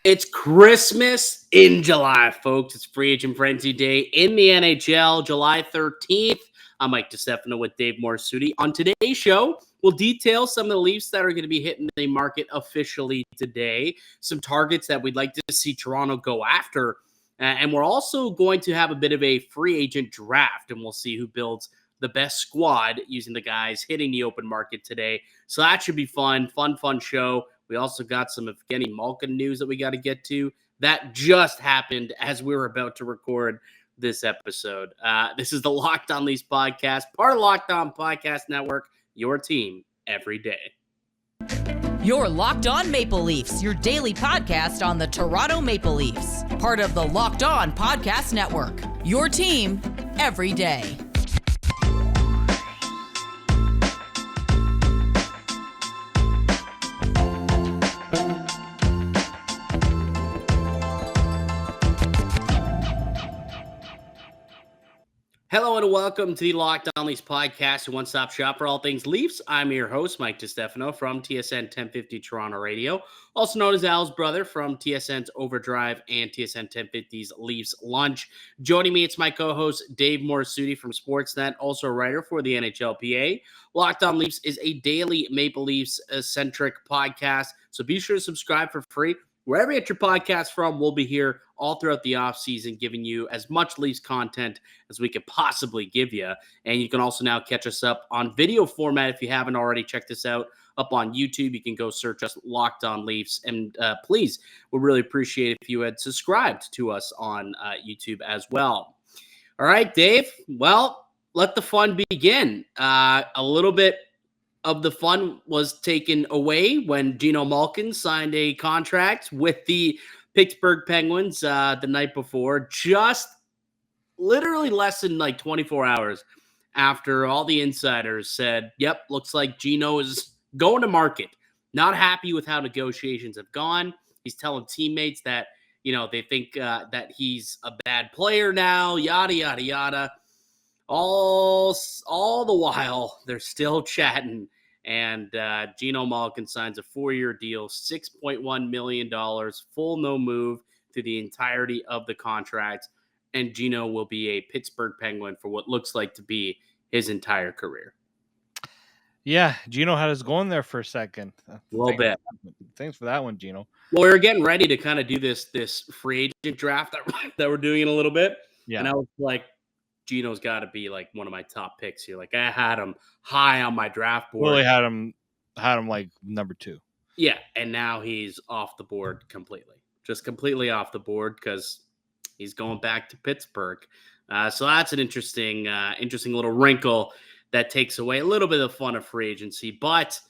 It's Christmas in July, folks. It's Free Agent Frenzy Day in the NHL, July 13th. I'm Mike DiStefano with Dave Morassutti. On today's show, we'll detail some of the Leafs that are going to be hitting the market officially today, some targets that we'd like to see Toronto go after, and we're also going to have a bit of a free agent draft, and we'll see who builds the best squad using the guys hitting the open market today. So that should be fun show. We also got some Evgeny Malkin news that we got to get to. That just happened as we were about to record this episode. This is the Locked On Leafs podcast, part of Locked On Podcast Network, your team every day. You're Locked On Maple Leafs, your daily podcast on the Toronto Maple Leafs, part of the Locked On Podcast Network, your team every day. Hello and welcome to the Locked On Leafs podcast, a one-stop shop for all things Leafs. I'm your host, Mike DiStefano from TSN 1050 Toronto Radio, also known as Al's brother from TSN's Overdrive and TSN 1050's Leafs Lunch. Joining me, it's my co-host, Dave Morassutti from Sportsnet, also a writer for the NHL PA. Locked On Leafs is a daily Maple Leafs-centric podcast, so be sure to subscribe for free. Wherever you get your podcast from, we'll be here all throughout the offseason, giving you as much Leafs content as we could possibly give you. And you can also now catch us up on video format if you haven't already. Checked this out up on YouTube. You can go search us Locked On Leafs. And please, we'd really appreciate it if you had subscribed to us on YouTube as well. All right, Dave. Well, let the fun begin. A little bit of the fun was taken away when Geno Malkin signed a contract with the Pittsburgh Penguins the night before, just literally less than 24 hours after all the insiders said, yep, looks like Geno is going to market. Not happy with how negotiations have gone. He's telling teammates that, they think that he's a bad player now, yada, yada, yada. All the while, they're still chatting. And Geno Malkin signs a 4-year deal, $6.1 million, full no move through the entirety of the contract. And Geno will be a Pittsburgh Penguin for what looks like to be his entire career. Yeah, Geno had us going there for a second. A little bit. Thanks for that one, Geno. Well, we were getting ready to kind of do this free agent draft that we're doing in a little bit. Yeah. And I was like, Geno's got to be like one of my top picks here. Like I had him high on my draft board. Really had him like number 2. Yeah, and now he's off the board completely. Just completely off the board because he's going back to Pittsburgh. So that's an interesting little wrinkle that takes away a little bit of the fun of free agency. But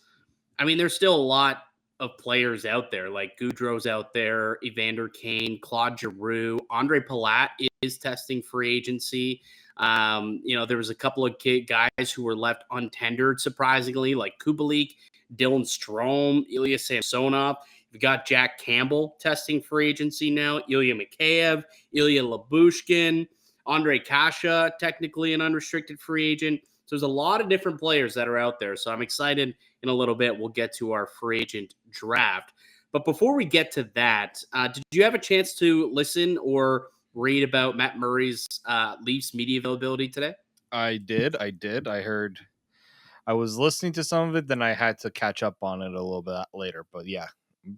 I mean, there's still a lot of players out there, like Gaudreau's out there, Evander Kane, Claude Giroux, Andre Palat is testing free agency. There was a couple of guys who were left untendered, surprisingly, like Kubalik, Dylan Strome, Ilya Samsonov. You've got Jack Campbell testing free agency now, Ilya Mikheyev, Ilya Lyubushkin, Andre Kasha, technically an unrestricted free agent. So there's a lot of different players that are out there. So I'm excited. In a little bit, we'll get to our free agent draft. But before we get to that, did you have a chance to listen or read about Matt Murray's Leafs media availability today? I did. I was listening to some of it, then I had to catch up on it a little bit later. But yeah,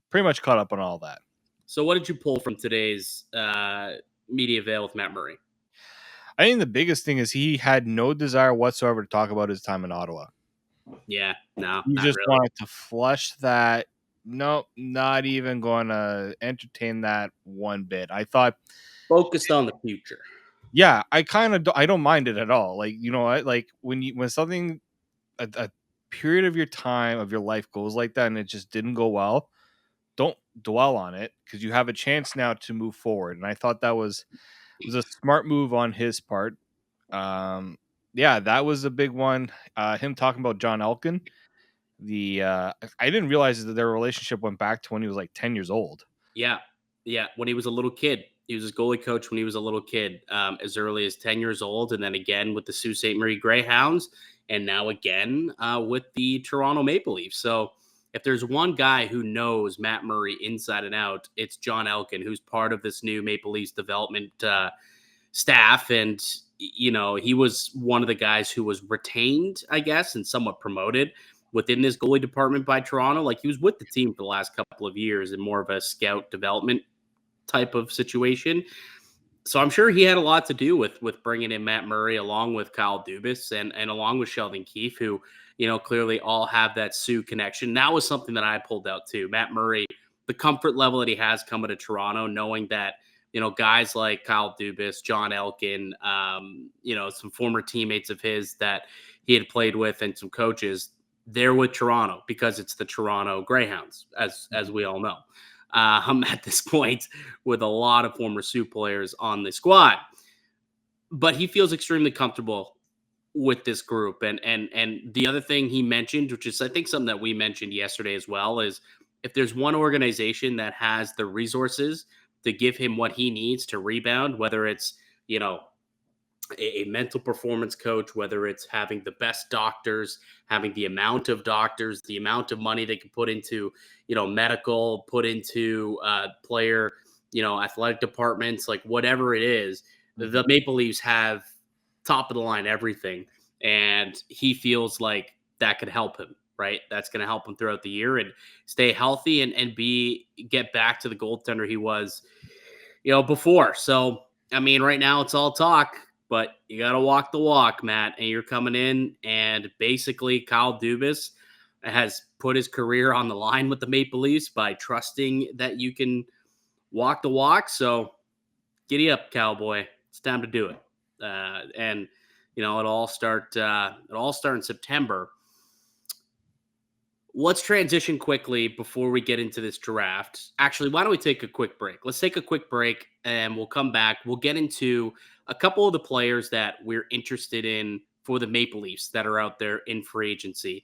pretty much caught up on all that. So what did you pull from today's media avail with Matt Murray? I think the biggest thing is he had no desire whatsoever to talk about his time in Ottawa. Yeah, no. He just really wanted to flush that. Nope, not even going to entertain that one bit. I thought focused on the future. Yeah, I don't mind it at all. Like, like when something a period of your time of your life goes like that and it just didn't go well, don't dwell on it because you have a chance now to move forward. And I thought that was a smart move on his part. Yeah, that was a big one. Him talking about John Elkin. I didn't realize that their relationship went back to when he was like 10 years old. Yeah, when he was a little kid. He was his goalie coach when he was a little kid, as early as 10 years old, and then again with the Sault Ste. Marie Greyhounds, and now again with the Toronto Maple Leafs. So if there's one guy who knows Matt Murray inside and out, it's John Elkin, who's part of this new Maple Leafs development staff. And, he was one of the guys who was retained, I guess, and somewhat promoted within this goalie department by Toronto. Like, he was with the team for the last couple of years in more of a scout development type of situation. So I'm sure he had a lot to do with bringing in Matt Murray, along with Kyle Dubas and along with Sheldon Keefe, who, clearly all have that Sioux connection. That was something that I pulled out too. Matt Murray, the comfort level that he has coming to Toronto, knowing that, guys like Kyle Dubas, John Elkin, some former teammates of his that he had played with and some coaches, they're with Toronto because it's the Toronto Greyhounds, as we all know. At this point, with a lot of former Sioux players on the squad. But he feels extremely comfortable with this group. And the other thing he mentioned, which is I think something that we mentioned yesterday as well, is if there's one organization that has the resources to give him what he needs to rebound, whether it's, a mental performance coach, whether it's having the best doctors, having the amount of doctors, the amount of money they can put into, medical, put into player, athletic departments, like whatever it is, the Maple Leafs have top of the line everything. And he feels like that could help him, right? That's going to help him throughout the year and stay healthy and get back to the goaltender he was, before. So, I mean, right now it's all talk. But you got to walk the walk, Matt, and you're coming in, and basically Kyle Dubas has put his career on the line with the Maple Leafs by trusting that you can walk the walk. So giddy up, cowboy. It's time to do it. And it'll all start in September. Let's transition quickly before we get into this draft. Actually, why don't we take a quick break? Let's take a quick break and we'll come back. We'll get into a couple of the players that we're interested in for the Maple Leafs that are out there in free agency.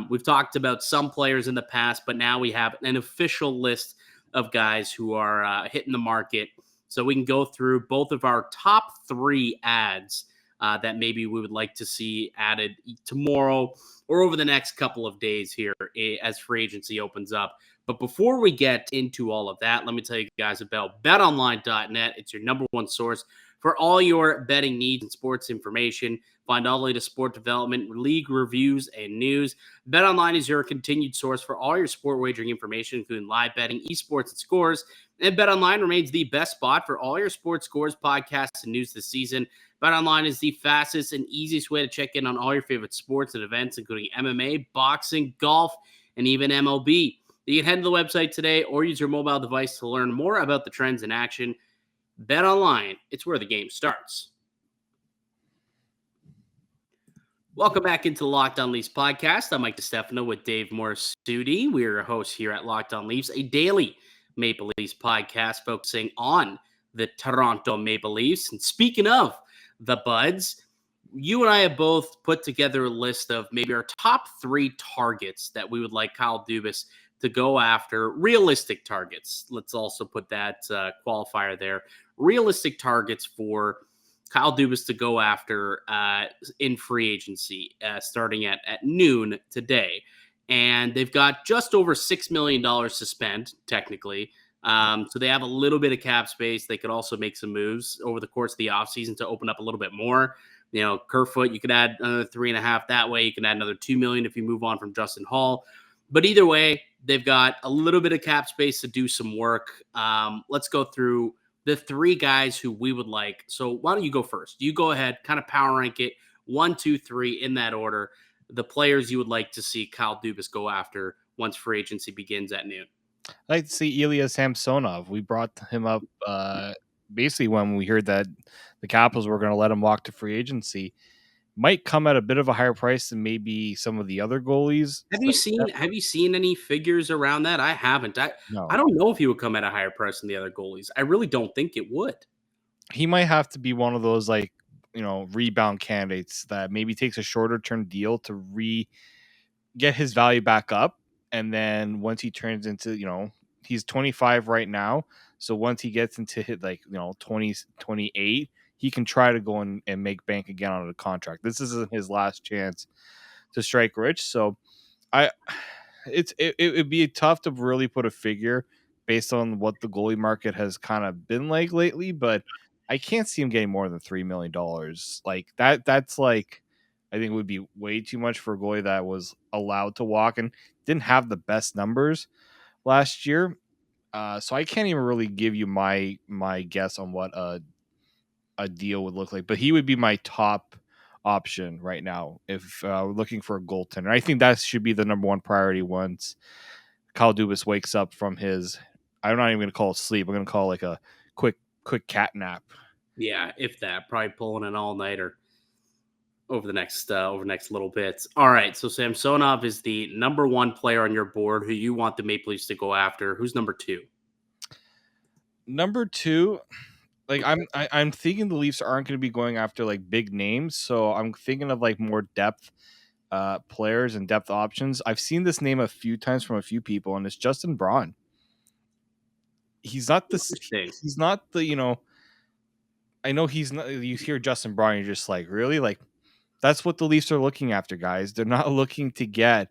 We've talked about some players in the past, but now we have an official list of guys who are hitting the market. So we can go through both of our top 3 ads that maybe we would like to see added tomorrow or over the next couple of days here as free agency opens up. But before we get into all of that, let me tell you guys about betonline.net. It's your number one source for all your betting needs and sports information. Find all the latest sport development, league reviews, and news. BetOnline is your continued source for all your sport wagering information, including live betting, esports, and scores. And BetOnline remains the best spot for all your sports scores, podcasts, and news this season. BetOnline is the fastest and easiest way to check in on all your favorite sports and events, including MMA, boxing, golf, and even MLB. You can head to the website today or use your mobile device to learn more about the trends in action. BetOnline, it's where the game starts. Welcome back into the Locked On Leafs podcast. I'm Mike DiStefano with Dave Morassutti. We are your hosts here at Locked On Leafs, a daily Maple Leafs podcast focusing on the Toronto Maple Leafs. And speaking of the Buds, you and I have both put together a list of maybe our top 3 targets that we would like Kyle Dubas to go after. Realistic targets. Let's also put that qualifier there. Realistic targets for Kyle Dubas to go after in free agency starting at noon today. And they've got just over $6 million to spend, technically. So they have a little bit of cap space. They could also make some moves over the course of the offseason to open up a little bit more. Kerfoot, you could add another 3.5 that way. You can add another $2 million if you move on from Justin Hall. But either way, they've got a little bit of cap space to do some work. Let's go through the 3 guys who we would like. So why don't you go first? You go ahead, kind of power rank it 1, 2, 3 in that order. The players you would like to see Kyle Dubas go after once free agency begins at noon. I'd like to see Ilya Samsonov. We brought him up basically when we heard that the Capitals were going to let him walk to free agency. Might come at a bit of a higher price than maybe some of the other goalies. Have you seen any figures around that? I haven't. No. I don't know if he would come at a higher price than the other goalies. I really don't think it would. He might have to be one of those rebound candidates that maybe takes a shorter term deal to get his value back up. And then once he turns into, he's 25 right now. So once he gets into 20, 28, he can try to go and make bank again on a contract. This isn't his last chance to strike rich. So it would be tough to really put a figure based on what the goalie market has kind of been like lately, but I can't see him getting more than $3 million. Like that's like, I think it would be way too much for a goalie that was allowed to walk and didn't have the best numbers last year. So I can't even really give you my guess on what a deal would look like, but he would be my top option right now if we're looking for a goaltender. I think that should be the number one priority once Kyle Dubas wakes up from his, I'm not even going to call it sleep. I'm going to call it like a quick cat nap. Yeah, if that, probably pulling an all-nighter over the next little bit. All right, so Samsonov is the number one player on your board who you want the Maple Leafs to go after. Who's number two? Number two, like I'm thinking the Leafs aren't going to be going after like big names, so I'm thinking of like more depth players and depth options. I've seen this name a few times from a few people, and it's Justin Braun. He's not the I know he's not. You hear Justin Braun, you're just like, really? Like, that's what the Leafs are looking after, guys. They're not looking to get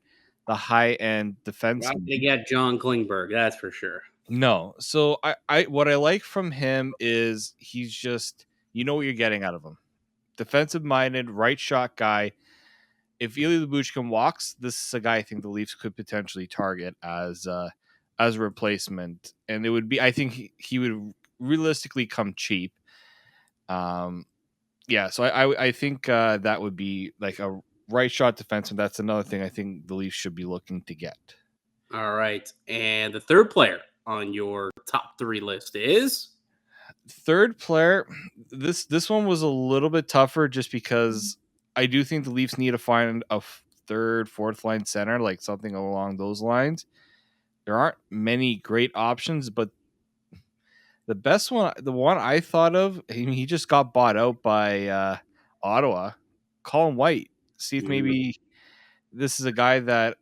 the high end defense. Not to get John Klingberg, that's for sure. No. So I what I like from him is he's just, you know what you're getting out of him. Defensive minded, right shot guy. If Ilya Lyubushkin walks, this is a guy I think the Leafs could potentially target as a replacement, and it would be, I think he would realistically come cheap. Yeah, so I think that would be like a right shot defenseman. That's another thing I think the Leafs should be looking to get. All right, and the third player on your top three list is Third player. This one was a little bit tougher just because I do think the Leafs need to find a third, fourth line center, like something along those lines. There aren't many great options, but the best one, the one I thought of, he just got bought out by Ottawa. Colin White. See if maybe this is a guy that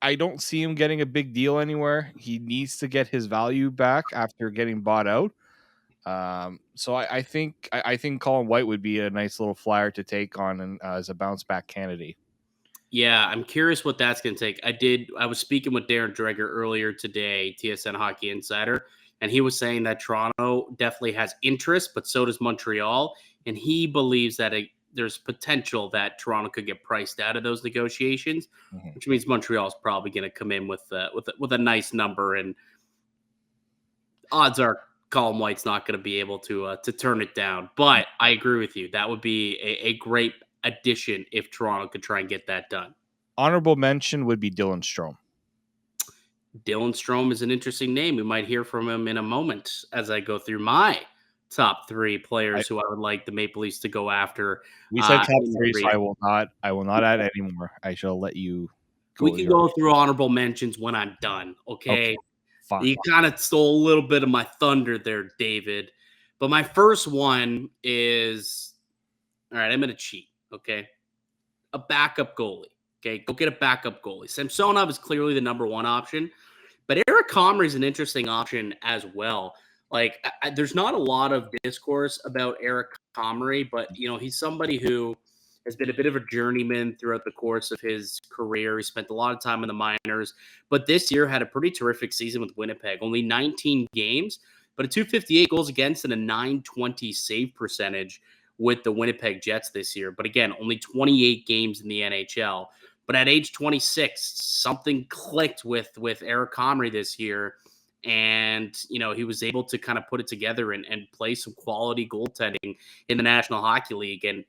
I don't see him getting a big deal anywhere. He needs to get his value back after getting bought out. So I think Colin White would be a nice little flyer to take on and as a bounce back candidate. Yeah, I'm curious what that's going to take. I was speaking with Darren Dreger earlier today, TSN Hockey Insider, and he was saying that Toronto definitely has interest, but so does Montreal, and he believes that there's potential that Toronto could get priced out of those negotiations, which means Montreal is probably going to come in with a nice number, and odds are Colin White's not going to be able to turn it down. But I agree with you. That would be a great addition if Toronto could try and get that done. Honorable mention would be Dylan Strome. Dylan Strome is an interesting name. We might hear from him in a moment as I go through my top three players who I would like the Maple Leafs to go after. We said top three, so I will not add any more. I shall let you go. We can go through honorable mentions when I'm done. Okay. Fine. You kind of stole a little bit of my thunder there, David. But my first one is, all right, I'm going to cheat. Okay. A backup goalie. Okay. Go get a backup goalie. Samsonov is clearly the number one option, but Eric Comrie is an interesting option as well. Like, there's not a lot of discourse about Eric Comrie, but, he's somebody who has been a bit of a journeyman throughout the course of his career. He spent a lot of time in the minors, but this year had a pretty terrific season with Winnipeg. Only 19 games, but a 258 goals against and a 920 save percentage with the Winnipeg Jets this year. But again, only 28 games in the NHL. But at age 26, something clicked with Eric Comrie this year. And, he was able to kind of put it together and play some quality goaltending in the National Hockey League. And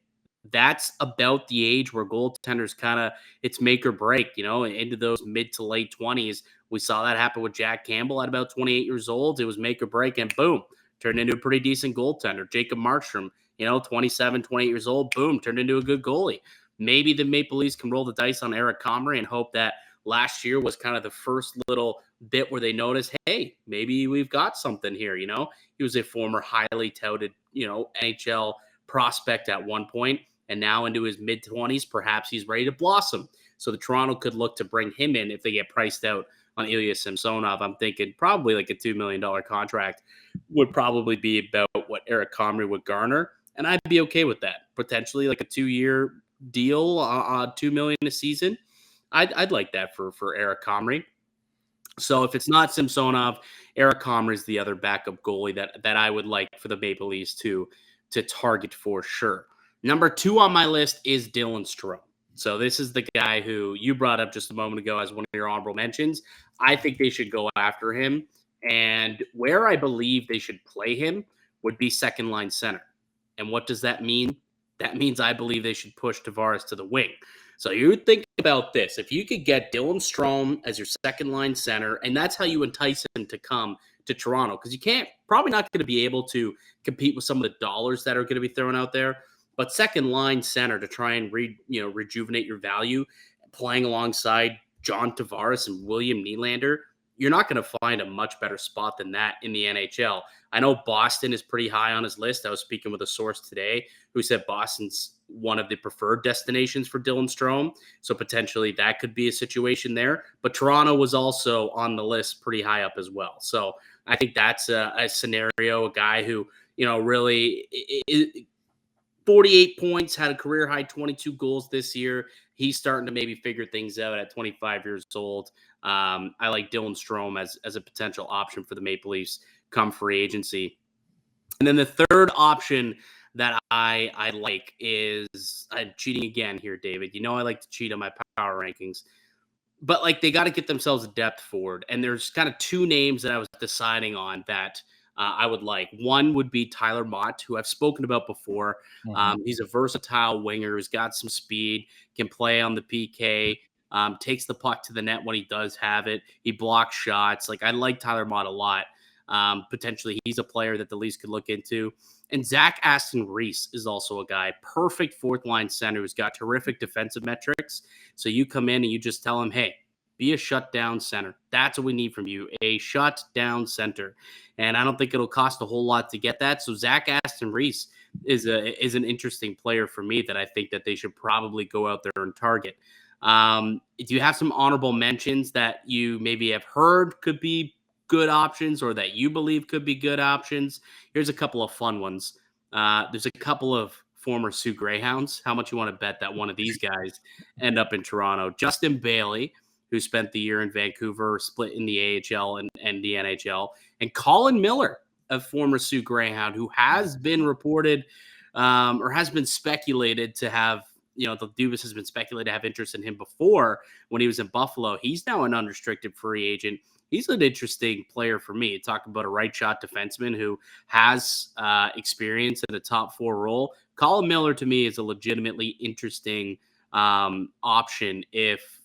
that's about the age where goaltenders kind of, it's make or break, into those mid to late 20s. We saw that happen with Jack Campbell at about 28 years old. It was make or break, and boom, turned into a pretty decent goaltender. Jacob Markstrom, 27, 28 years old, boom, turned into a good goalie. Maybe the Maple Leafs can roll the dice on Eric Comrie and hope that last year was kind of the first little bit where they noticed, hey, maybe we've got something here. He was a former highly touted, NHL prospect at one point, and now into his mid-20s, perhaps he's ready to blossom. So the Toronto could look to bring him in if they get priced out on Ilya Samsonov. I'm thinking probably like a $2 million contract would probably be about what Eric Comrie would garner, and I'd be okay with that. Potentially like a 2-year deal, $2 million a season. I'd like that for Eric Comrie. So if it's not Samsonov, Eric Comrie is the other backup goalie that I would like for the Maple Leafs to target for sure. Number 2 on my list is Dylan Strome. So this is the guy who you brought up just a moment ago as one of your honorable mentions. I think they should go after him. And where I believe they should play him would be second line center. And what does that mean? That means I believe they should push Tavares to the wing. So you think about this. If you could get Dylan Strome as your second line center, and that's how you entice him to come to Toronto, because you can't, probably not going to be able to compete with some of the dollars that are going to be thrown out there. But second line center to try and rejuvenate your value, playing alongside John Tavares and William Nylander, you're not going to find a much better spot than that in the NHL. I know Boston is pretty high on his list. I was speaking with a source today who said Boston's one of the preferred destinations for Dylan Strome. So potentially that could be a situation there. But Toronto was also on the list pretty high up as well. So I think that's a scenario, a guy who, really 48 points, had a career high 22 goals this year. He's starting to maybe figure things out at 25 years old. I like Dylan Strome as a potential option for the Maple Leafs come free agency. And then the third option that I like is, I'm cheating again here, David. I like to cheat on my power rankings. But they got to get themselves a depth forward. And there's kind of 2 names that I was deciding on that I would like. One would be Tyler Mott, who I've spoken about before. He's a versatile winger who's got some speed, can play on the PK, takes the puck to the net when he does have it. He blocks shots. I like Tyler Mott a lot. Potentially, he's a player that the Leafs could look into. And Zach Aston Reese is also a guy, perfect fourth-line center who's got terrific defensive metrics. So you come in and you just tell him, hey, be a shutdown center. That's what we need from you, a shutdown center. And I don't think it'll cost a whole lot to get that. So Zach Aston Reese is an interesting player for me that I think that they should probably go out there and target. Do you have some honorable mentions that you maybe have heard could be good options or that you believe could be good options? Here's a couple of fun ones. There's a couple of former Sioux Greyhounds. How much you want to bet that one of these guys end up in Toronto? Justin Bailey, who spent the year in Vancouver, split in the AHL and the NHL, and Colin Miller, a former Sioux Greyhound, who has been reported or has been speculated to have, the Dubas has been speculated to have interest in him before when he was in Buffalo. He's now an unrestricted free agent. He's an interesting player for me. Talk about a right shot defenseman who has experience in a top 4 role. Colin Miller to me is a legitimately interesting option if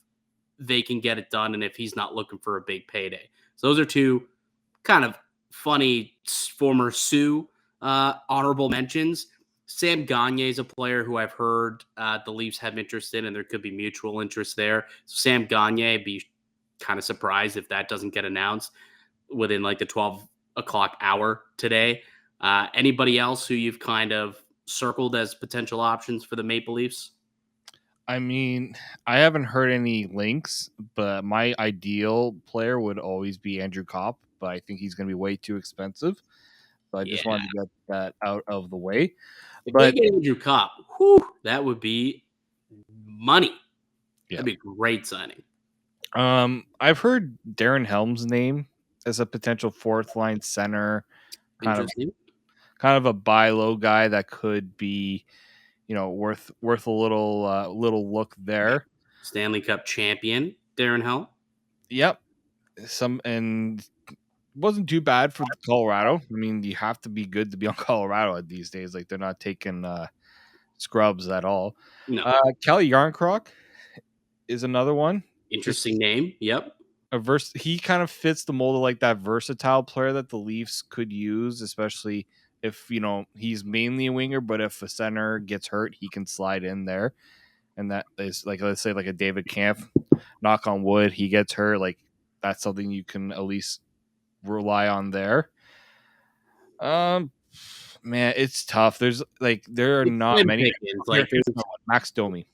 they can get it done and if he's not looking for a big payday. So those are 2 kind of funny former Sioux honorable mentions. Sam Gagner is a player who I've heard the Leafs have interest in, and there could be mutual interest there. So Sam Gagner, be kind of surprised if that doesn't get announced within the 12 o'clock hour today. Anybody else who you've kind of circled as potential options for the Maple Leafs? I mean, I haven't heard any links, but my ideal player would always be Andrew Kopp, but I think he's going to be way too expensive. So I just wanted to get that out of the way. If they get Andrew Kopp, that would be money. Yeah. That'd be a great signing. I've heard Darren Helm's name as a potential 4th-line center. Kind of a buy low guy that could be, worth a little look there. Stanley Cup champion Darren Helm. Yep. And wasn't too bad for Colorado. I mean, you have to be good to be on Colorado these days. They're not taking scrubs at all. No. Kelly Yarncroc is another one. Interesting name. Yep. He kind of fits the mold of that versatile player that the Leafs could use, especially if he's mainly a winger, but if a center gets hurt, he can slide in there. And that is let's say a David Kampf, knock on wood, he gets hurt. That's something you can at least rely on there. Man, it's tough. There are not many. Max Domi.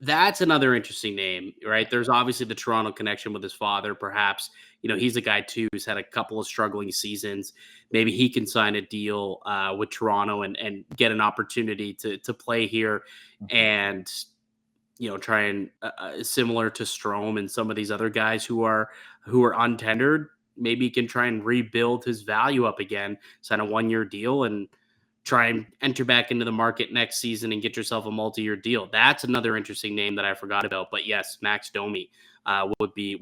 That's another interesting name, right? There's obviously the Toronto connection with his father. Perhaps, he's a guy too who's had a couple of struggling seasons. Maybe he can sign a deal with Toronto and get an opportunity to play here and try and similar to Strome and some of these other guys who are untendered, maybe he can try and rebuild his value up again, sign a 1-year deal, and try and enter back into the market next season and get yourself a multi-year deal. That's another interesting name that I forgot about. But yes, Max Domi would be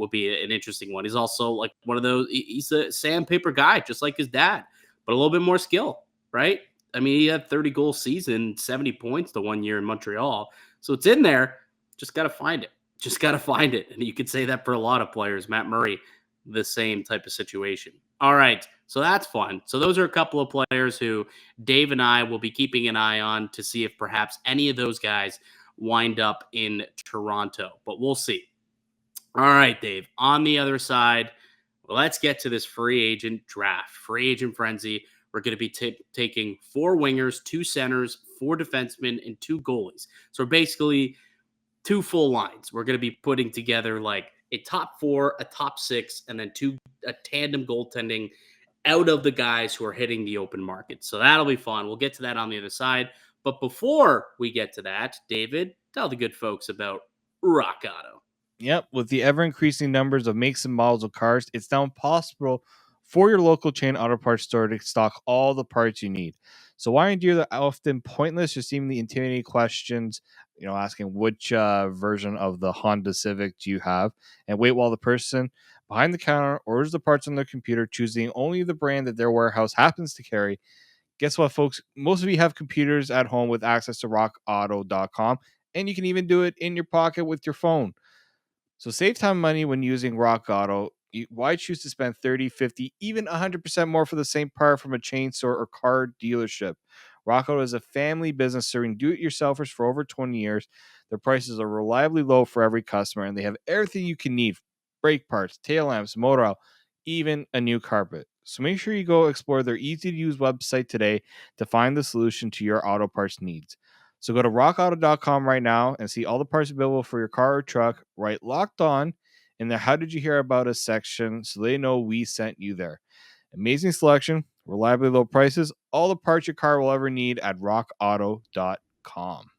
an interesting one. He's also like one of those. He's a sandpaper guy, just like his dad, but a little bit more skill, right? I mean, he had 30-goal season, 70 points the 1 year in Montreal, so it's in there. Just got to find it. Just got to find it. And you could say that for a lot of players. Matt Murray, the same type of situation. All right. So that's fun. So those are a couple of players who Dave and I will be keeping an eye on to see if perhaps any of those guys wind up in Toronto. But we'll see. All right, Dave. On the other side, let's get to this free agent draft, free agent frenzy. We're going to be taking 4 wingers, 2 centers, 4 defensemen, and 2 goalies. So basically 2 full lines. We're going to be putting together like a top 4, a top 6, and then a tandem goaltending out of the guys who are hitting the open market. So that'll be fun. We'll get to that on the other side. But before we get to that, David, tell the good folks about Rock Auto. Yep, with the ever-increasing numbers of makes and models of cars, it's now impossible for your local chain auto parts store to stock all the parts you need. So why endure the often pointless or seemingly intimidating questions, asking which version of the Honda Civic do you have, and wait while the person behind the counter orders the parts on their computer, choosing only the brand that their warehouse happens to carry. Guess what, folks? Most of you have computers at home with access to rockauto.com, and you can even do it in your pocket with your phone. So save time and money when using Rock Auto. Why choose to spend 30, 50, even 100% more for the same part from a chain store or car dealership? Rock Auto is a family business serving do-it-yourselfers for over 20 years. Their prices are reliably low for every customer, and they have everything you can need: brake parts, tail lamps, motor oil, even a new carpet. So make sure you go explore their easy-to-use website today to find the solution to your auto parts needs. So go to rockauto.com right now and see all the parts available for your car or truck. Right, Locked On in the How Did You Hear About Us section so they know we sent you there. Amazing selection, reliably low prices, all the parts your car will ever need at rockauto.com.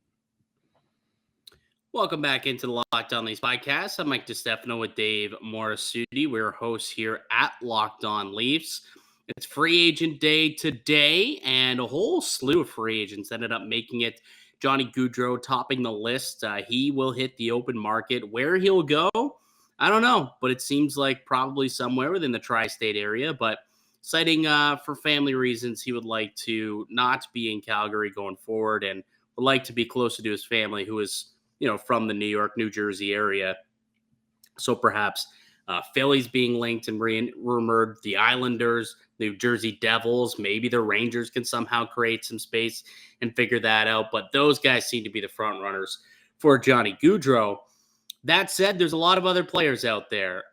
Welcome back into the Locked On Leafs podcast. I'm Mike DiStefano with Dave Morassutti. We're hosts here at Locked On Leafs. It's free agent day today, and a whole slew of free agents ended up making it. Johnny Gaudreau topping the list. He will hit the open market. Where he'll go, I don't know, but it seems like probably somewhere within the tri-state area. But citing for family reasons, he would like to not be in Calgary going forward and would like to be closer to his family, who is from the New York, New Jersey area. So perhaps Philly's being linked and rumored, the Islanders, New Jersey Devils, maybe the Rangers can somehow create some space and figure that out. But those guys seem to be the front runners for Johnny Gaudreau. That said, there's a lot of other players out there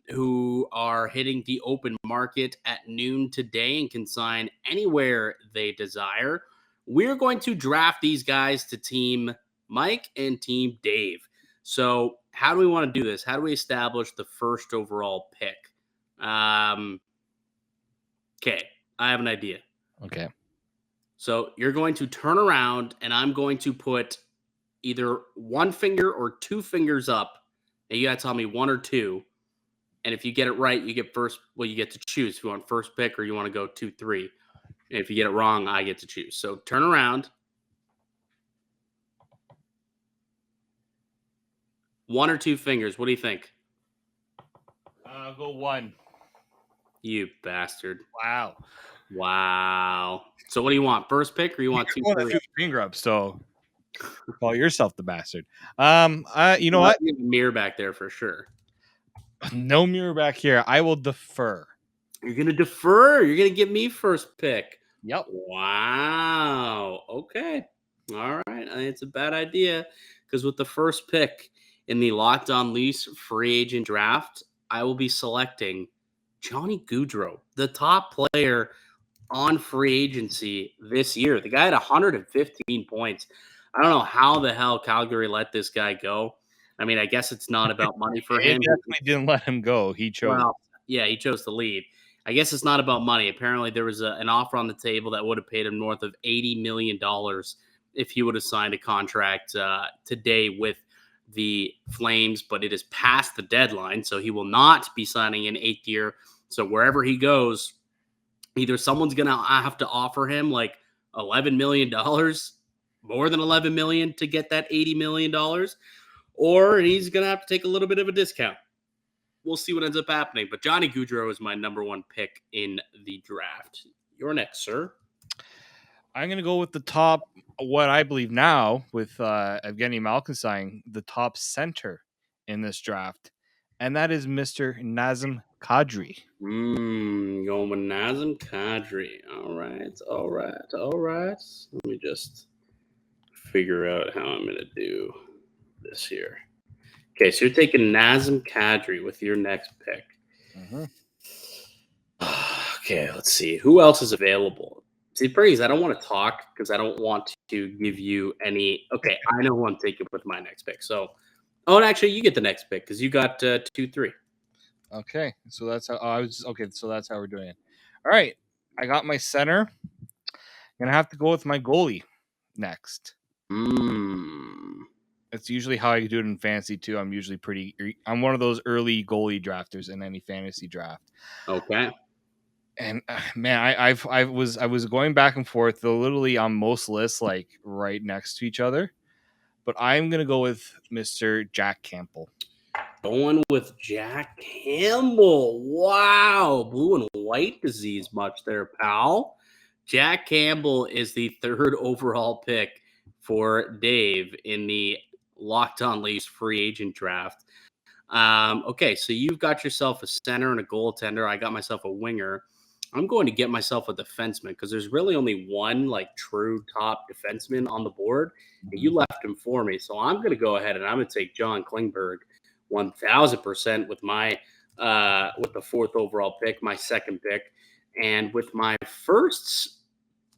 who are hitting the open market at noon today and can sign anywhere they desire. We're going to draft these guys to Team Mike and Team Dave. So how do we want to do this? How do we establish the first overall pick? Okay, I have an idea. Okay. So you're going to turn around and I'm going to put either 1 finger or 2 fingers up. And you got to tell me 1 or 2. And if you get it right, you get first. Well, you get to choose if you want first pick or you want to go 2, 3. And if you get it wrong, I get to choose. So turn around. 1 or 2 fingers. What do you think? I'll go 1. You bastard. Wow. So what do you want? First pick or you want 2, 3? Finger up, so call yourself the bastard. You know what? Mirror back there for sure. No mirror back here. I will defer. You're going to defer. You're going to give me first pick. Yep. Wow. Okay. All right. It's a bad idea because with the first pick in the Locked On Leafs free agent draft, I will be selecting Johnny Gaudreau, the top player on free agency this year. The guy had 115 points. I don't know how the hell Calgary let this guy go. I mean, I guess it's not about money for him. It definitely didn't let him go. He chose. Well, yeah, he chose to leave. I guess it's not about money. Apparently, there was an offer on the table that would have paid him north of $80 million if he would have signed a contract today with the Flames, but it is past the deadline, so he will not be signing an 8th year. So wherever he goes, either someone's going to have to offer him like $11 million, more than $11 million to get that $80 million, or he's going to have to take a little bit of a discount. We'll see what ends up happening. But Johnny Gaudreau is my number one pick in the draft. You're next, sir. I'm going to go with the top, what I believe now, with Evgeny Malkin, the top center in this draft. And that is Mr. Nazem Kadri. Going with Nazem Kadri. All right. Let me just figure out how I'm going to do this here. Okay, so you're taking Nazem Kadri with your next pick. Mm-hmm. Okay, let's see. Who else is available? See, Breeze, I don't want to talk because I don't want to give you any. Okay, I know who I'm taking with my next pick. So, and actually, you get the next pick because you got 2-3. Okay, so that's how So that's how we're doing it. All right, I got my center. I'm gonna have to go with my goalie next. It's usually how I do it in fantasy too. I'm one of those early goalie drafters in any fantasy draft. Okay. And man, I was going back and forth. They're literally on most lists, like right next to each other. But I'm gonna go with Mr. Jack Campbell. Going with Jack Campbell. Wow, blue and white disease much there, pal. Jack Campbell is the 3rd overall pick for Dave in the Locked On Leafs free agent draft. Okay, so you've got yourself a center and a goaltender. I got myself a winger. I'm going to get myself a defenseman because there's really only one like true top defenseman on the board. And you left him for me, so I'm going to go ahead and I'm going to take John Klingberg 1,000% with my with the 4th overall pick, my 2nd pick, and with my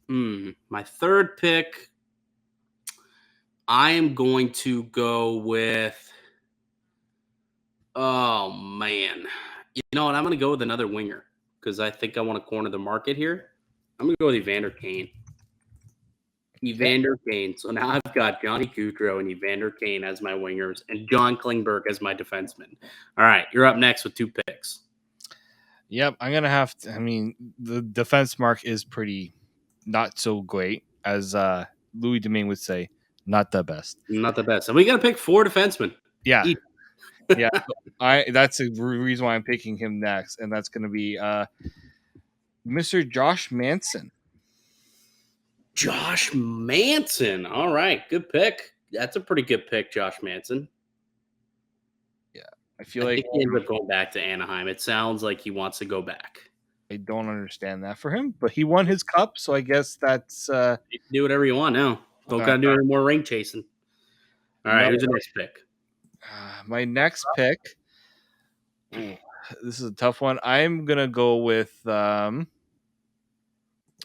my 3rd pick, I am going to go with. Oh man, you know what? I'm going to go with another winger because I think I want to corner the market here. I'm going to go with Evander Kane. Evander Kane. So now I've got Johnny Gaudreau and Evander Kane as my wingers and John Klingberg as my defenseman. All right, you're up next with 2 picks. Yep, I'm gonna have to. I mean, the defense mark is pretty not so great, as Louis Domingue would say, not the best. Not the best. And we got to pick 4 defensemen. Yeah, yeah. That's a reason why I'm picking him next, and that's gonna be Mr. Josh Manson. Josh Manson. All right, good pick. That's a pretty good pick, Josh Manson. Yeah, I think he ends up going back to Anaheim. It sounds like he wants to go back. I don't understand that for him, but he won his cup, so I guess that's you can do whatever you want now. Don't gotta do any more ring chasing. All right, who's the next pick? My next pick. This is a tough one. I'm gonna go with.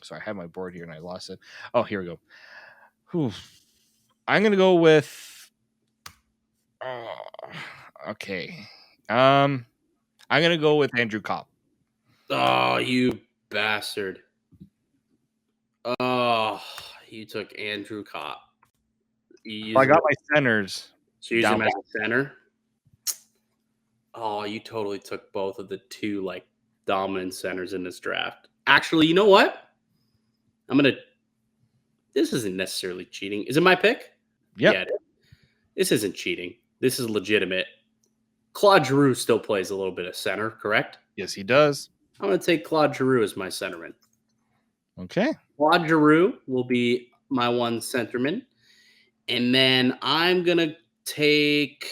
Sorry, I had my board here and I lost it. Oh, here we go. I'm gonna go with. Okay. I'm gonna go with Andrew Kopp. Oh, you bastard! Oh, you took Andrew Kopp. I got my centers. So you use him as a center. Oh, you totally took both of the 2 like dominant centers in this draft. Actually, you know what? This isn't necessarily cheating. Is it my pick? Yep. Yeah. This isn't cheating. This is legitimate. Claude Giroux still plays a little bit of center, correct? Yes, he does. I'm going to take Claude Giroux as my centerman. Okay. Claude Giroux will be my 1 centerman. And then I'm going to take...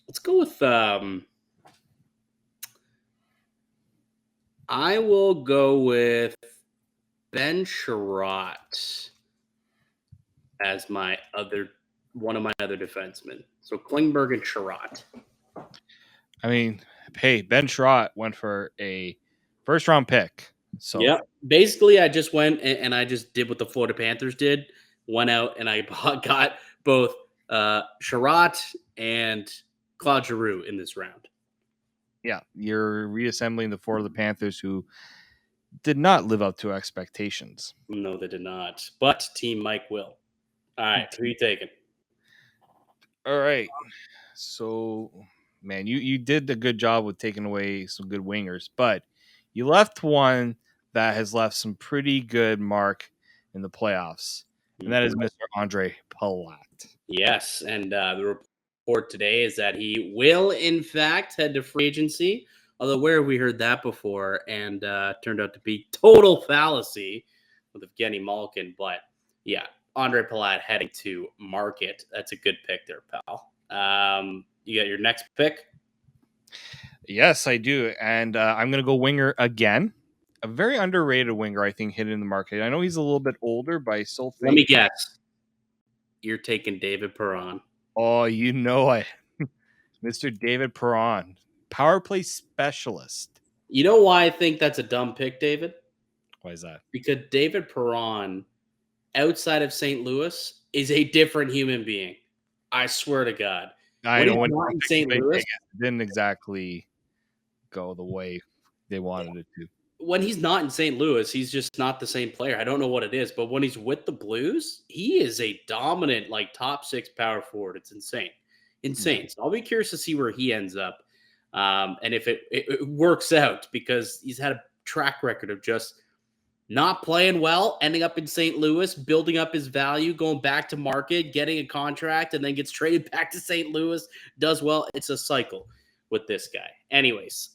let's go with... I will go with Ben Sherratt as one of my other defensemen. So Klingberg and Sherratt. I mean, hey, Ben Sherratt went for a 1st-round pick. So yeah, basically I just went and I just did what the Florida Panthers did. Went out and I got both Sherratt and Claude Giroux in this round. Yeah, you're reassembling the 4 of the Panthers who did not live up to expectations. No, they did not. But Team Mike will. All right, who are you taking? All right. So, man, you did a good job with taking away some good wingers, but you left one that has left some pretty good mark in the playoffs, and that is Mr. Andre Palat. Yes, and the report today is that he will, in fact, head to free agency. Although, where have we heard that before? And turned out to be total fallacy with Evgeny Malkin. But yeah, Andre Palat heading to market. That's a good pick there, pal. You got your next pick? Yes, I do, and I'm going to go winger again. A very underrated winger, I think, hit in the market. I know he's a little bit older, but I still think. Let me guess. You're taking David Perron. Oh, you know it. Mr. David Perron, power play specialist. You know why I think that's a dumb pick, David? Why is that? Because David Perron, outside of St. Louis, is a different human being. I swear to God. I know he's when not in St. Louis, it didn't exactly go the way they wanted it to. when he's not in St. Louis, he's just not the same player. I don't know what it is, but when he's with the Blues, he is a dominant, like top 6 power forward. It's insane. Insane. So I'll be curious to see where he ends up. And if it works out, because he's had a track record of just not playing well, ending up in St. Louis, building up his value, going back to market, getting a contract, and then gets traded back to St. Louis, does well. It's a cycle with this guy. Anyways,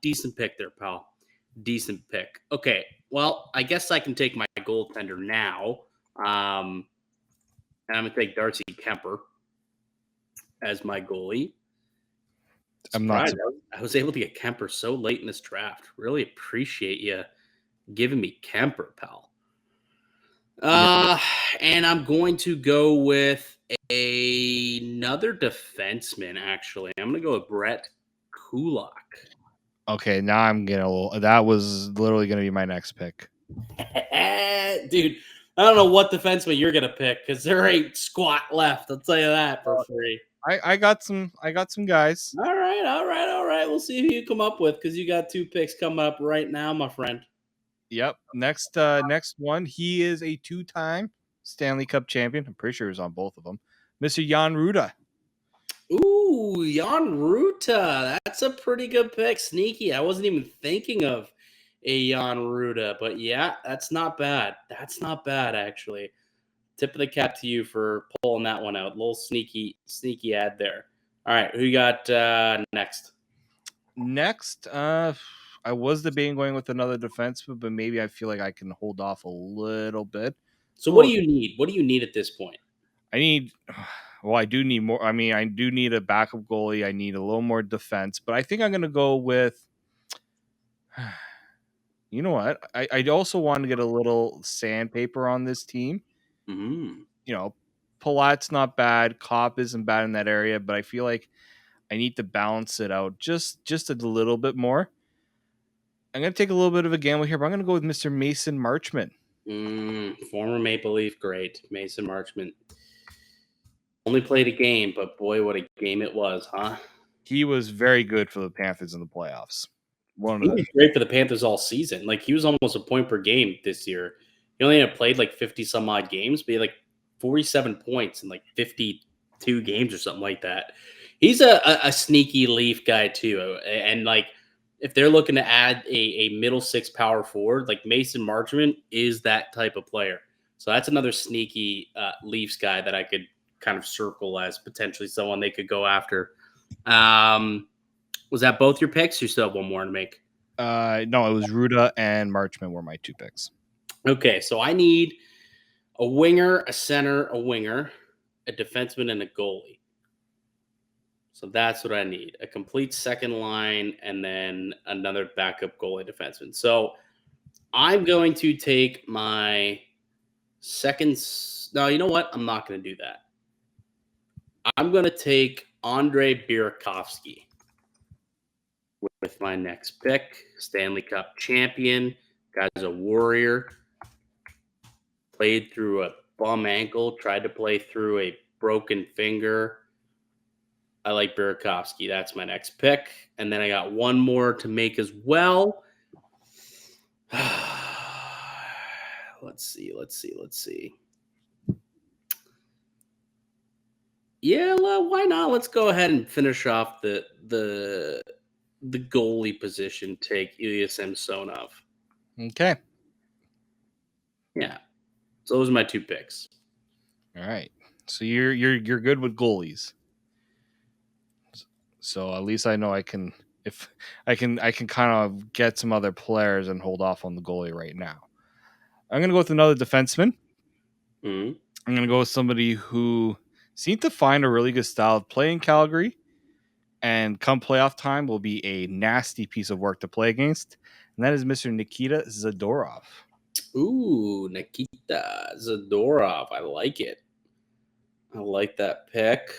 decent pick there, pal. Decent pick. Okay, well, I guess I can take my goaltender now. And I'm going to take Darcy Kemper as my goalie. I'm not. I was able to get Kemper so late in this draft. Really appreciate you giving me Kemper, pal. And I'm going to go with another defenseman, actually. I'm going to go with Brett Kulak. Okay, now I'm getting a little. That was literally going to be my next pick. Dude, I don't know what defenseman you're going to pick because there ain't squat left. I'll tell you that for free. I got some guys. All right. We'll see who you come up with because you got 2 picks coming up right now, my friend. Yep. Next one. He is a 2-time Stanley Cup champion. I'm pretty sure he's on both of them. Mr. Jan Ruda. Ooh, Jan Ruta. That's a pretty good pick. Sneaky. I wasn't even thinking of a Jan Ruta, but yeah, that's not bad. That's not bad, actually. Tip of the cap to you for pulling that one out. A little sneaky ad there. All right, who you got next? Next, I was debating going with another defenseman, but maybe I feel like I can hold off a little bit. So what do you need? What do you need at this point? I do need more. I mean, I do need a backup goalie. I need a little more defense, but I think I'm going to go with, you know what? I also want to get a little sandpaper on this team. Mm-hmm. You know, Palat's not bad. Kopp isn't bad in that area, but I feel like I need to balance it out just a little bit more. I'm going to take a little bit of a gamble here, but I'm going to go with Mr. Mason Marchment. Former Maple Leaf great, Mason Marchment. Only played a game, but boy, what a game it was, huh? He was very good for the Panthers in the playoffs. He was great for the Panthers all season. Like, he was almost a point per game this year. He only had played like 50 some odd games, but he had like 47 points in like 52 games or something like that. He's a sneaky Leaf guy too. And like, if they're looking to add a middle 6 power forward, like Mason Marchment is that type of player. So that's another sneaky Leafs guy that I could kind of circle as potentially someone they could go after. Was that both your picks? You still have one more to make? No, it was Ruda and Marchment were my 2 picks. Okay, so I need a winger, a center, a winger, a defenseman, and a goalie. So that's what I need. A complete second line and then another backup goalie defenseman. So I'm going to take my second. No, you know what? I'm not going to do that. I'm going to take Andrei Burakovsky with my next pick. Stanley Cup champion. Guy's a warrior. Played through a bum ankle. Tried to play through a broken finger. I like Burakovsky. That's my next pick. And then I got one more to make as well. Let's see. Yeah, why not? Let's go ahead and finish off the goalie position. Take Ilya Samsonov. Okay. Yeah. So those are my 2 picks. All right. So you're good with goalies. So at least I know I can kind of get some other players and hold off on the goalie right now. I'm gonna go with another defenseman. Mm-hmm. I'm gonna go with somebody who seemed to find a really good style of play in Calgary, and come playoff time will be a nasty piece of work to play against, and that is Mr. Nikita Zadorov. Ooh, Nikita Zadorov. I like it. I like that pick.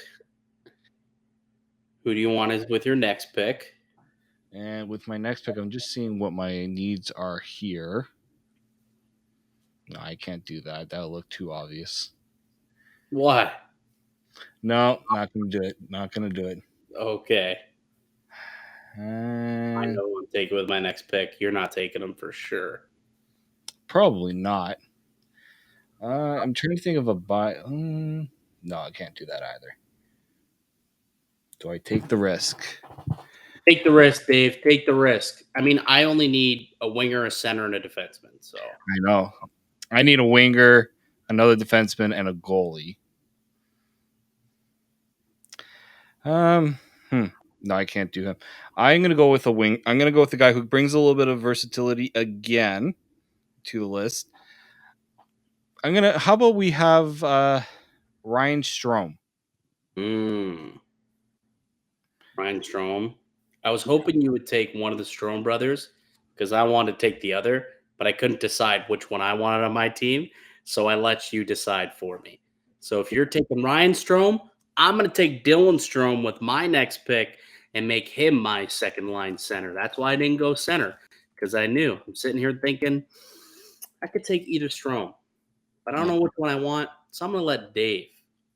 Who do you want with your next pick? And with my next pick, I'm just seeing what my needs are here. No, I can't do that. That'll look too obvious. What? No, not gonna do it. Not gonna do it. Okay. I Uh, know who I'm taking with my next pick. You're not taking him for sure. Probably not. I'm trying to think of a buy. No, I can't do that either. Do I take the risk? Take the risk, Dave. Take the risk. I mean, I only need a winger, a center, and a defenseman. So I know. I need a winger, another defenseman, and a goalie. No, I can't do him. I'm gonna go with a wing. I'm gonna go with the guy who brings a little bit of versatility again to the list. How about we have Ryan Strome? Ryan Strome. I was hoping you would take one of the Strome brothers because I wanted to take the other, but I couldn't decide which one I wanted on my team. So I let you decide for me. So if you're taking Ryan Strome, I'm going to take Dylan Strome with my next pick and make him my second line center. That's why I didn't go center, because I knew. I'm sitting here thinking I could take either Strome, but I don't know which one I want. So I'm going to let Dave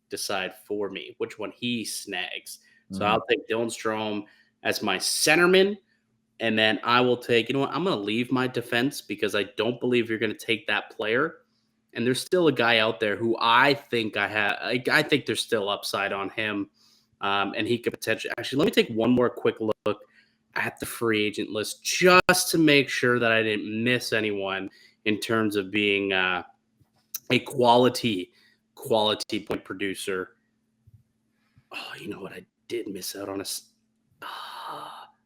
decide for me which one he snags. So I'll take Dylan Strome as my centerman. And then I will take, you know what, I'm going to leave my defense because I don't believe you're going to take that player. And there's still a guy out there who I think I think there's still upside on him. And he could potentially, actually, let me take one more quick look at the free agent list just to make sure that I didn't miss anyone in terms of being a quality point producer. Oh, you know what? I did miss out on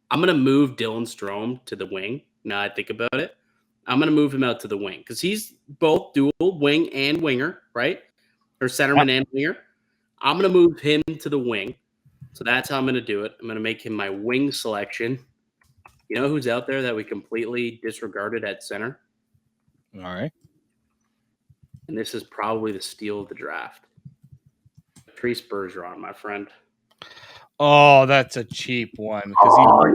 I'm going to move Dylan Strome to the wing. Now I think about it. I'm going to move him out to the wing because he's both dual wing and winger, right? Or centerman and winger. I'm going to move him to the wing. So that's how I'm going to do it. I'm going to make him my wing selection. You know who's out there that we completely disregarded at center? All right. And this is probably the steal of the draft. Patrice Bergeron, my friend. Oh, that's a cheap one.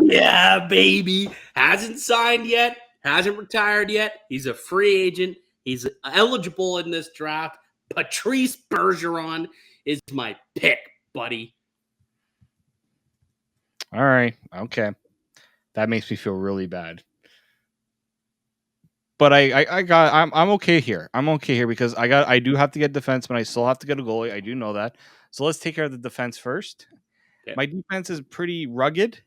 Yeah, baby. Hasn't signed yet. Hasn't retired yet. He's a free agent. He's eligible in this draft. Patrice Bergeron is my pick, buddy. All right. Okay. That makes me feel really bad. But I'm okay here. I'm okay here because I do have to get defense, but I still have to get a goalie. I do know that. So let's take care of the defense first. Okay. My defense is pretty rugged,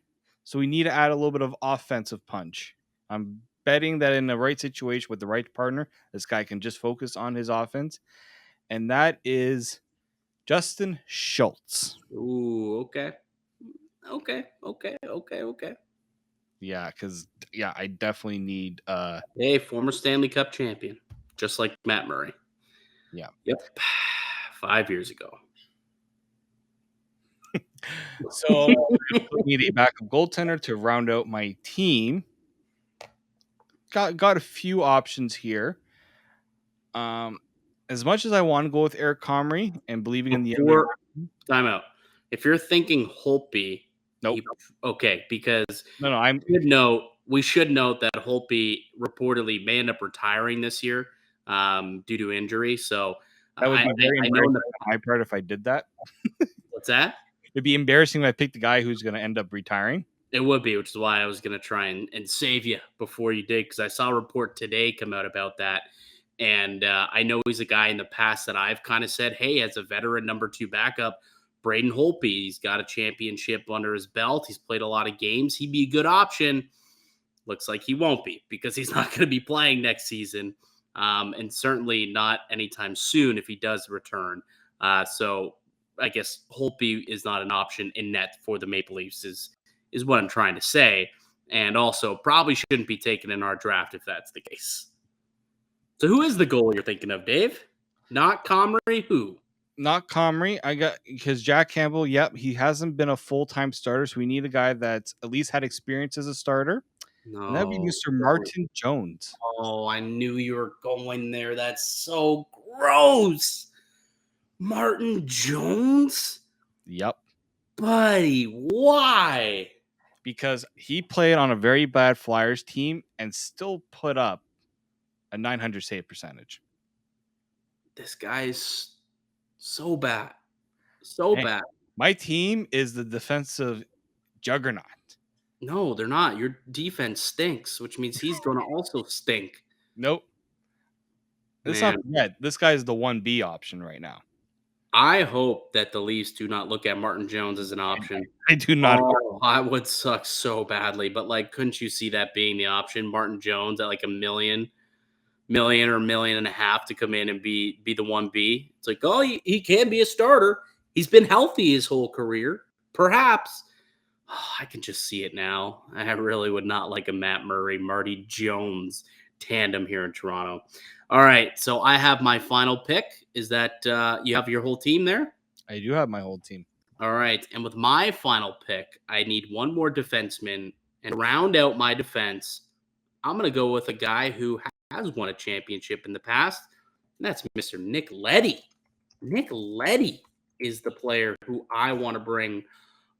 so we need to add a little bit of offensive punch. I'm betting that in the right situation with the right partner, this guy can just focus on his offense. And that is Justin Schultz. Ooh, okay. Yeah, because I definitely need hey, former Stanley Cup champion, just like Matt Murray. Yeah. Yep. 5 years ago. So I need a backup goaltender to round out my team. Got a few options here. As much as I want to go with Eric Comrie and believing in the timeout. If you're thinking Holtby, nope. Okay, because no, we should note that Holtby reportedly may end up retiring this year due to injury. So that would be very embarrassing on my part if I did that. What's that? It'd be embarrassing if I picked the guy who's going to end up retiring. It would be, which is why I was going to try and save you before you did, because I saw a report today come out about that. And I know he's a guy in the past that I've kind of said, hey, as a veteran number 2 backup, Braden Holtby, he's got a championship under his belt. He's played a lot of games. He'd be a good option. Looks like he won't be, because he's not going to be playing next season, and certainly not anytime soon if he does return. So I guess Holtby is not an option in net for the Maple Leafs is what I'm trying to say. And also probably shouldn't be taken in our draft if that's the case. So who is the goalie you're thinking of, Dave? Not Comrie? Who? Not Comrie. I got because Jack Campbell. Yep, he hasn't been a full-time starter, so we need a guy that's at least had experience as a starter. No. And that'd be Mr. Martin Jones. Oh, I knew you were going there. That's so gross. Martin Jones? Yep. Buddy, why? Because he played on a very bad Flyers team and still put up a 900 save percentage. This guy's so bad. So bad. My team is the defensive juggernaut. No, they're not. Your defense stinks, which means he's going to also stink. Nope. Let's not forget, this guy is the 1B option right now. I hope that the Leafs do not look at Martin Jones as an option. I do not. Oh, I would suck so badly. But, like, couldn't you see that being the option? Martin Jones at like $1 million or $1.5 million to come in and be the 1B. It's like, oh, he can be a starter. He's been healthy his whole career. Perhaps. Oh, I can just see it now. I really would not like a Matt Murray, Marty Jones tandem here in Toronto. All right, so I have my final pick. Is that you have your whole team there? I do have my whole team. All right, and with my final pick, I need one more defenseman. And round out my defense, I'm going to go with a guy who has won a championship in the past, and that's Mr. Nick Leddy. Nick Leddy is the player who I want to bring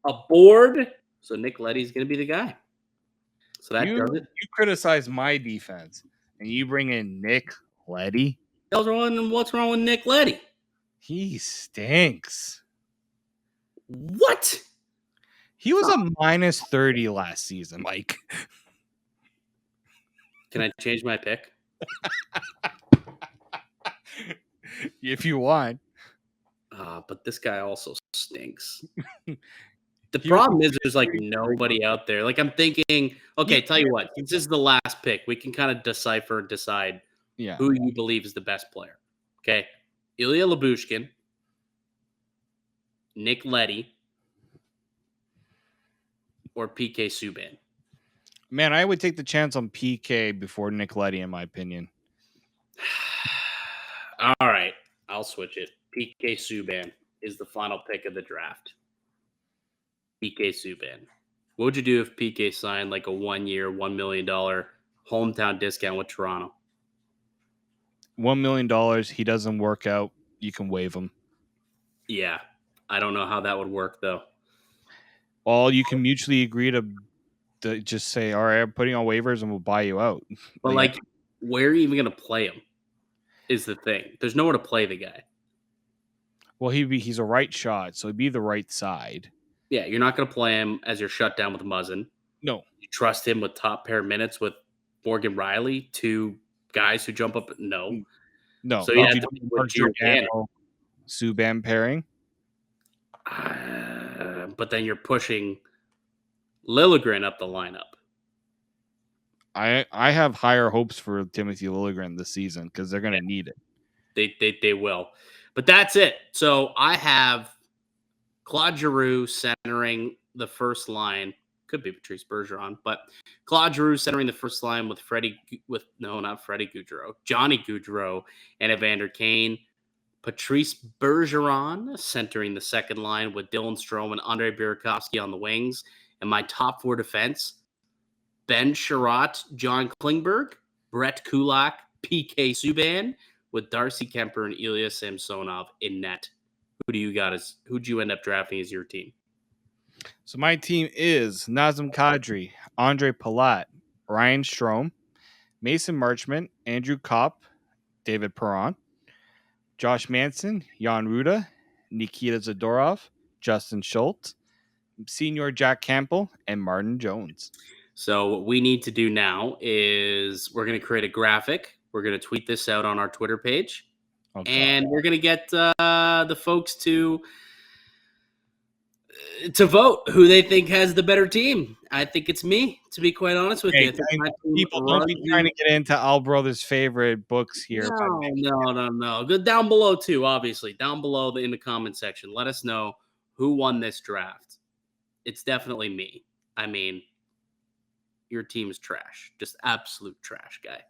aboard. So Nick Leddy is going to be the guy. So that does it. You criticize my defense, and you bring in Nick Leddy. What's wrong with Nick Leddy? He stinks. What? He was a minus 30 last season, Mike. Can I change my pick? If you want. But this guy also stinks. The problem is there's like nobody out there. Like I'm thinking, okay, tell you what, this is the last pick. We can kind of decide who you believe is the best player. Okay. Ilya Lyubushkin, Nick Leddy, or PK Subban. Man, I would take the chance on PK before Nick Leddy, in my opinion. All right. I'll switch it. PK Subban is the final pick of the draft. PK Subban. What would you do if PK signed like a 1-year, $1 million hometown discount with Toronto? $1 million. He doesn't work out. You can waive him. Yeah. I don't know how that would work, though. Well, you can mutually agree to just say, all right, I'm putting on waivers and we'll buy you out. But, like, where are you even going to play him is the thing. There's nowhere to play the guy. Well, he's a right shot, so he'd be the right side. Yeah, you're not going to play him as your shutdown with Muzzin. No. You trust him with top pair minutes with Morgan Riley, 2 guys who jump up? No. No. So you have to be with Giordano, Subban pairing. But then you're pushing Liljegren up the lineup. I have higher hopes for Timothy Liljegren this season because they're going to need it. They will. But that's it. So I have Claude Giroux centering the first line. Could be Patrice Bergeron, but Claude Giroux centering the first line with Johnny Gaudreau and Evander Kane. Patrice Bergeron centering the second line with Dylan Strome and Andrei Burakovsky on the wings. And my top 4 defense, Ben Sherratt, John Klingberg, Brett Kulak, PK Subban, with Darcy Kemper and Ilya Samsonov in net. Who'd you end up drafting as your team? So my team is Nazem Kadri, Andre Palat, Ryan Strome, Mason Marchment, Andrew Kopp, David Perron, Josh Manson, Jan Ruda, Nikita Zadorov, Justin Schultz, Senior Jack Campbell, and Martin Jones. So what we need to do now is we're going to create a graphic. We're going to tweet this out on our Twitter page. And we're going to get the folks to vote who they think has the better team. I think it's me, to be quite honest with you. People don't be trying to get into Al Brothers' favorite books here. No. Go down below, too, obviously. Down below in the comment section. Let us know who won this draft. It's definitely me. I mean, your team's trash. Just absolute trash, guy.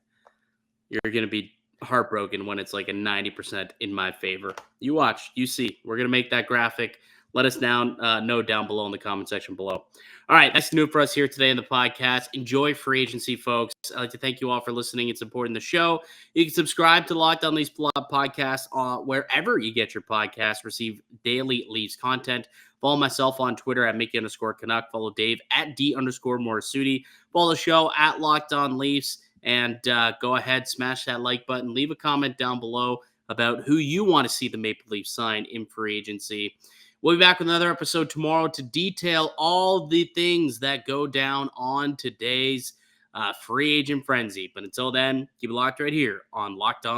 You're going to be heartbroken when it's like a 90% in my favor. You watch. You see. We're going to make that graphic. Let us know down below in the comment section below. All right, that's new for us here today in the podcast. Enjoy free agency, folks. I'd like to thank you all for listening and supporting the show. You can subscribe to Locked On Leafs podcast wherever you get your podcasts. Receive daily Leafs content. Follow myself on Twitter at Mickey_Canuck. Follow Dave at D_Morassutti. Follow the show at Locked On Leafs. And go ahead, smash that like button. Leave a comment down below about who you want to see the Maple Leafs sign in free agency. We'll be back with another episode tomorrow to detail all the things that go down on today's free agent frenzy. But until then, keep it locked right here on Locked On.